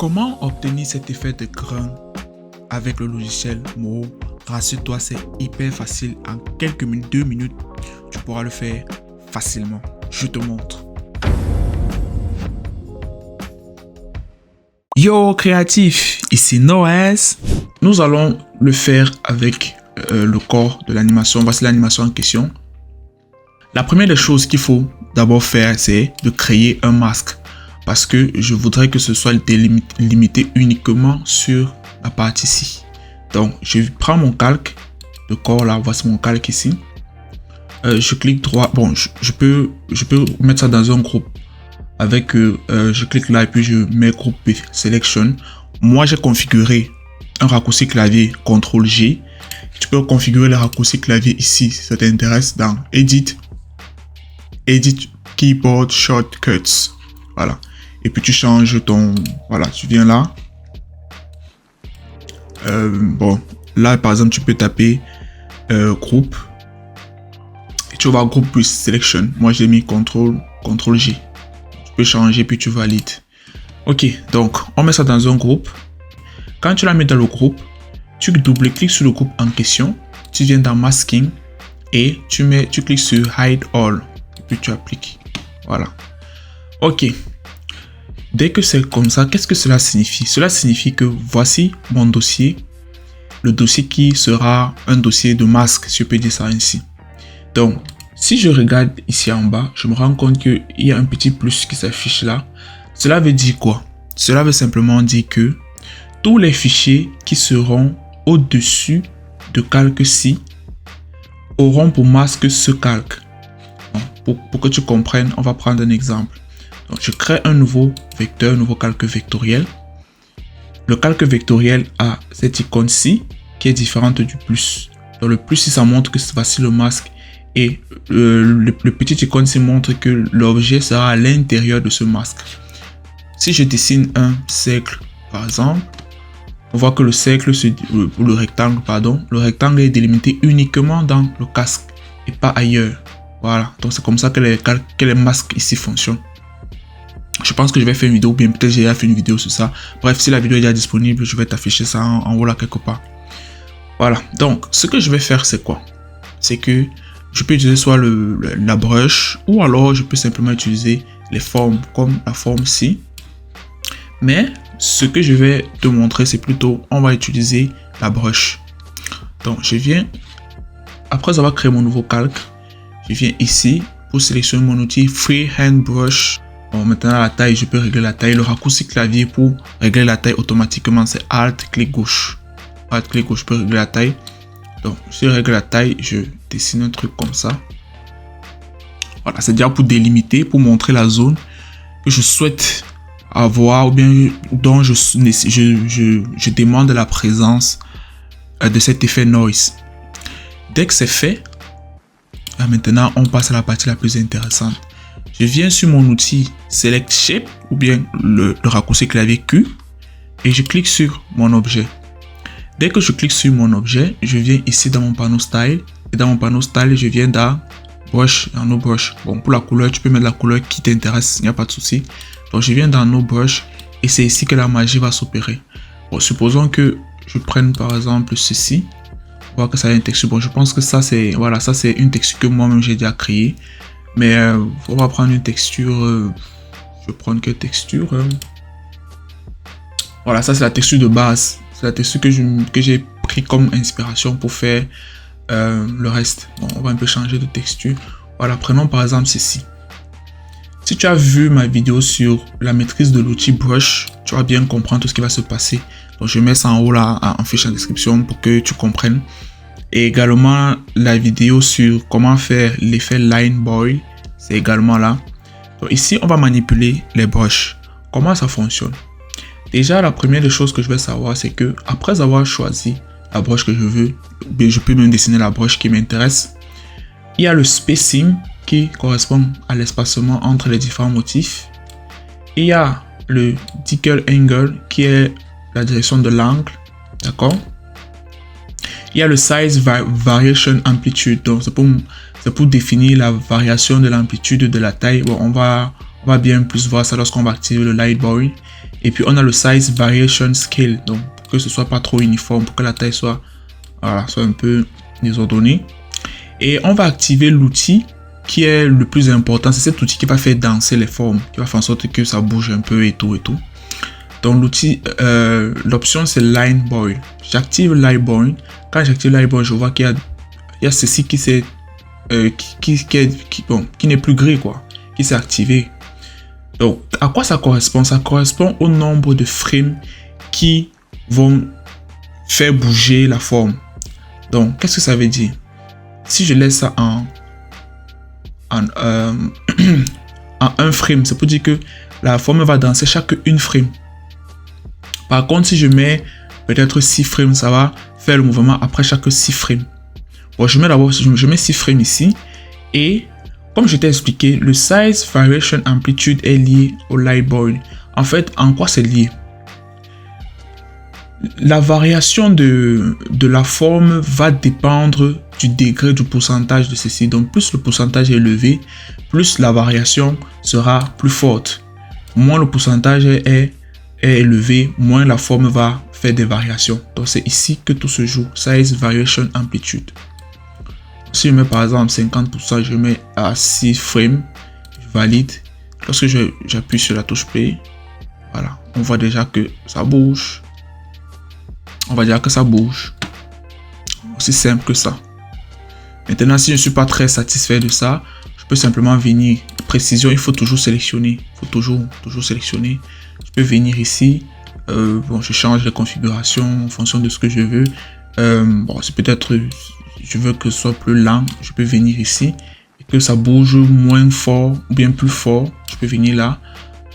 Comment obtenir cet effet de grain avec le logiciel Moho? Rassure-toi, c'est hyper facile. En quelques minutes, 2 minutes, tu pourras le faire facilement. Je te montre. Yo créatif, ici Noès. Nous allons le faire avec le corps de l'animation. Voici l'animation en question. La première des choses qu'il faut d'abord faire, c'est de créer un masque. Parce que je voudrais que ce soit limité uniquement sur la partie ici. Donc, je prends mon calque de corps là. Voici mon calque ici. Je clique droit. Bon, je peux mettre ça dans un groupe. Avec, je clique là et puis je mets groupe B, Selection. Moi, j'ai configuré un raccourci clavier CTRL-G. Tu peux configurer le raccourci clavier ici, si ça t'intéresse, dans Edit Keyboard Shortcuts. Voilà. Et puis tu changes ton... Voilà, tu viens là. Bon, là, par exemple, tu peux taper groupe. Et tu vas voir groupe plus Selection. Moi, j'ai mis CTRL-G. Tu peux changer, puis tu valides. Ok, donc, on met ça dans un groupe. Quand tu la mets dans le groupe, tu double-cliques sur le groupe en question. Tu viens dans Masking. Et tu cliques sur Hide All. Et puis tu appliques. Voilà. Ok. Dès que c'est comme ça, qu'est-ce que cela signifie? Cela signifie que voici mon dossier. Le dossier qui sera un dossier de masque, si je peux dire ça ainsi. Donc, si je regarde ici en bas, je me rends compte qu'il y a un petit plus qui s'affiche là. Cela veut dire quoi? Cela veut simplement dire que tous les fichiers qui seront au-dessus de calque-ci auront pour masque ce calque. Bon, pour que tu comprennes, on va prendre un exemple. Donc, je crée un nouveau vecteur, un nouveau calque vectoriel. Le calque vectoriel a cette icône-ci qui est différente du plus. Donc, le plus, ça montre que voici le masque. Et le petit icône-ci montre que l'objet sera à l'intérieur de ce masque. Si je dessine un cercle, par exemple, on voit que le cercle, le rectangle, pardon, le rectangle est délimité uniquement dans le casque et pas ailleurs. Voilà, donc c'est comme ça que les masques ici fonctionnent. Je pense que je vais faire une vidéo, ou bien peut-être j'ai déjà fait une vidéo sur ça. Bref, si la vidéo est déjà disponible, je vais t'afficher ça en haut là quelque part. Voilà, donc ce que je vais faire, c'est quoi? C'est que je peux utiliser soit la brush, ou alors je peux simplement utiliser les formes comme la forme ci. Mais ce que je vais te montrer, c'est plutôt, on va utiliser la brush. Donc je viens, après avoir créé mon nouveau calque, je viens ici pour sélectionner mon outil Freehand Brush. Bon, maintenant la taille, je peux régler la taille. Le raccourci clavier pour régler la taille automatiquement, c'est Alt, clic gauche. Alt, clic gauche, je peux régler la taille. Donc, si je règle la taille, je dessine un truc comme ça. Voilà, c'est déjà pour délimiter, pour montrer la zone que je souhaite avoir ou bien dont je demande la présence de cet effet noise. Dès que c'est fait, maintenant on passe à la partie la plus intéressante. Je viens sur mon outil Select Shape ou bien le raccourci clavier Q et je clique sur mon objet. Dès que je clique sur mon objet, je viens ici dans mon panneau Style et dans mon panneau Style, je viens dans Brush, dans No Brush. Bon, pour la couleur, tu peux mettre la couleur qui t'intéresse, il n'y a pas de souci. Donc, je viens dans No Brush et c'est ici que la magie va s'opérer. Bon, supposons que je prenne par exemple ceci. On voit que ça a une texture. Bon, je pense que ça c'est voilà, ça c'est une texture que moi-même j'ai déjà créée. Mais on va prendre une texture. Je vais prendre quelle texture voilà, ça c'est la texture de base. C'est la texture que j'ai pris comme inspiration pour faire le reste. Bon, on va un peu changer de texture. Voilà, prenons par exemple ceci. Si tu as vu ma vidéo sur la maîtrise de l'outil Brush, tu vas bien comprendre tout ce qui va se passer. Donc je mets ça en haut là, en fiche en description pour que tu comprennes. Et également la vidéo sur comment faire l'effet Line Boil, c'est également là. Donc ici, on va manipuler les brushes. Comment ça fonctionne? Déjà, la première des choses que je vais savoir, c'est que après avoir choisi la brush que je veux, je peux même dessiner la brush qui m'intéresse. Il y a le spacing qui correspond à l'espacement entre les différents motifs. Il y a le decal angle qui est la direction de l'angle, d'accord? Il y a le size variation amplitude, donc c'est pour définir la variation de l'amplitude de la taille. Bon, on va bien plus voir ça lorsqu'on va activer le light boil. Et puis on a le size variation scale, donc pour que ce soit pas trop uniforme, pour que la taille soit, voilà, soit un peu désordonnée. Et on va activer l'outil qui est le plus important. C'est cet outil qui va faire danser les formes, qui va faire en sorte que ça bouge un peu et tout et tout. Donc l'outil, l'option c'est Line Boil. J'active Line Boil. Quand j'active Line Boil, je vois qu'il y a ceci qui s'est qui n'est plus gris, quoi, qui s'est activé. Donc à quoi ça correspond? Ça correspond au nombre de frames qui vont faire bouger la forme. Donc qu'est-ce que ça veut dire? Si je laisse ça en un frame, ça peut dire que la forme va danser chaque une frame. Par contre, si je mets peut-être 6 frames, ça va faire le mouvement après chaque 6 frames. Bon, je mets 6 frames ici. Et comme je t'ai expliqué, le size variation amplitude est lié au light boil. En fait, en quoi c'est lié? La variation de la forme va dépendre du degré du pourcentage de ceci. Donc, plus le pourcentage est élevé, plus la variation sera plus forte. Moins le pourcentage est élevé, moins la forme va faire des variations. Donc, c'est ici que tout se joue. Size variation amplitude. Si je mets par exemple 50%, je mets à 6 frames, je valide. Lorsque j'appuie sur la touche play, voilà, on voit déjà que ça bouge. On va dire que ça bouge. Aussi simple que ça. Maintenant, si je ne suis pas très satisfait de ça, je peux simplement venir. Précision, il faut toujours sélectionner. Il faut toujours sélectionner. Je peux venir ici. Bon, je change les configurations en fonction de ce que je veux. Bon, c'est peut-être, je veux que ce soit plus lent. Je peux venir ici et que ça bouge moins fort ou bien plus fort. Je peux venir là.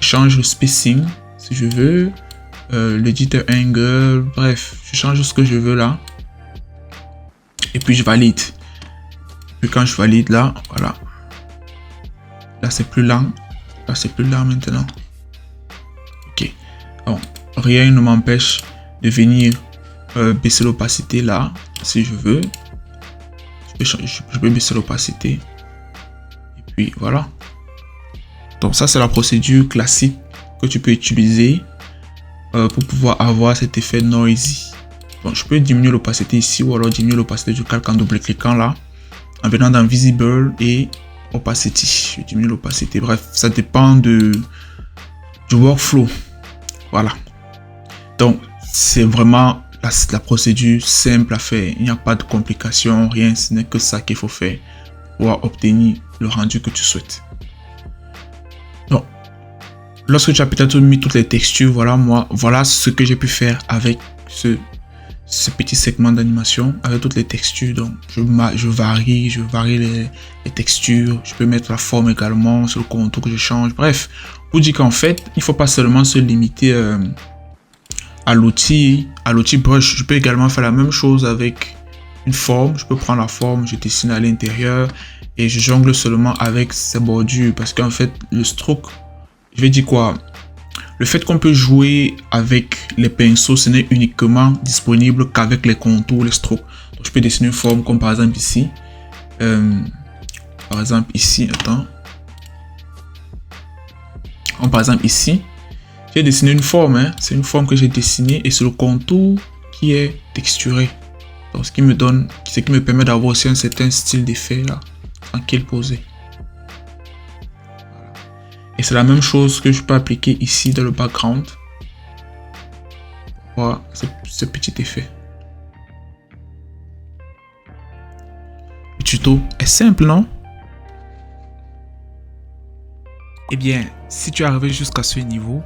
Je change le spacing si je veux. L'editor angle, bref, je change ce que je veux là. Et puis je valide. Puis quand je valide là, voilà. Là c'est plus lent. Là c'est plus lent maintenant. Ok. Bon, rien ne m'empêche de venir baisser l'opacité là, si je veux. Je peux baisser l'opacité. Et puis voilà. Donc ça c'est la procédure classique que tu peux utiliser pour pouvoir avoir cet effet noisy. Donc je peux diminuer l'opacité ici ou alors diminuer l'opacité du calque en double-cliquant là, en venant dans Visible et Opacity. Je diminue l'opacité. Bref, ça dépend du workflow. Voilà. Donc c'est vraiment la procédure simple à faire. Il n'y a pas de complications, rien. Ce n'est que ça qu'il faut faire pour obtenir le rendu que tu souhaites. Donc, lorsque tu as peut-être mis toutes les textures, voilà ce que j'ai pu faire avec ce petit segment d'animation, avec toutes les textures. Donc, je varie les textures. Je peux mettre la forme également sur le contour que je change. Bref, pour dire qu'en fait, il ne faut pas seulement se limiter à l'outil brush. Je peux également faire la même chose avec une forme. Je peux prendre la forme, je dessine à l'intérieur et je jongle seulement avec ces bordures parce qu'en fait, le stroke, je vais dire quoi? Le fait qu'on peut jouer avec les pinceaux, ce n'est uniquement disponible qu'avec les contours, les strokes. Donc, je peux dessiner une forme comme par exemple ici. Par exemple ici, attends. Comme par exemple ici. J'ai dessiné une forme. Hein. C'est une forme que j'ai dessinée et c'est le contour qui est texturé. Donc, ce qui me permet d'avoir aussi un certain style d'effet là, tranquille posé. Et c'est la même chose que je peux appliquer ici dans le background. Voilà, ce petit effet. Le tuto est simple, non? Eh bien, si tu es arrivé jusqu'à ce niveau,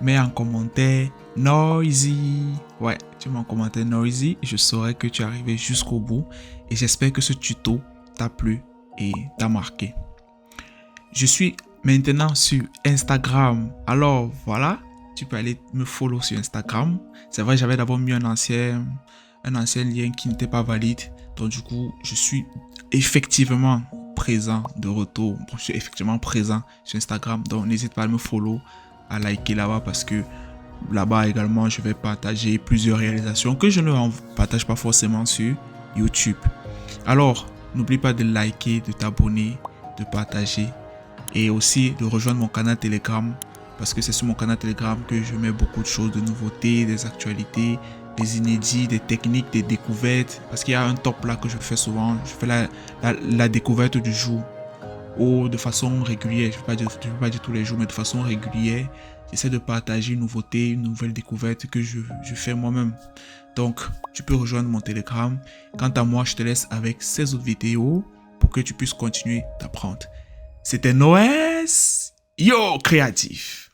mets en commentaire noisy. Ouais, tu mets en commentaire noisy. Je saurai que tu es arrivé jusqu'au bout. Et j'espère que ce tuto t'a plu et t'a marqué. Je suis maintenant sur Instagram. Alors voilà, tu peux aller me follow sur Instagram. C'est vrai, j'avais d'abord mis un ancien lien qui n'était pas valide. Donc du coup, je suis effectivement présent de retour. Bon, je suis effectivement présent sur Instagram. Donc n'hésite pas à me follow, à liker là-bas parce que là-bas également, je vais partager plusieurs réalisations que je ne partage pas forcément sur YouTube. Alors, n'oublie pas de liker, de t'abonner, de partager. Et aussi de rejoindre mon canal Telegram parce que c'est sur mon canal Telegram que je mets beaucoup de choses, de nouveautés, des actualités, des inédits, des techniques, des découvertes. Parce qu'il y a un top là que je fais souvent. Je fais la découverte du jour. Ou de façon régulière. Je ne vais pas dire tous les jours, mais de façon régulière. J'essaie de partager une nouveauté, une nouvelle découverte que je fais moi-même. Donc, tu peux rejoindre mon Telegram. Quant à moi, je te laisse avec ces autres vidéos pour que tu puisses continuer d'apprendre. C'était Noès. Yo, créatif.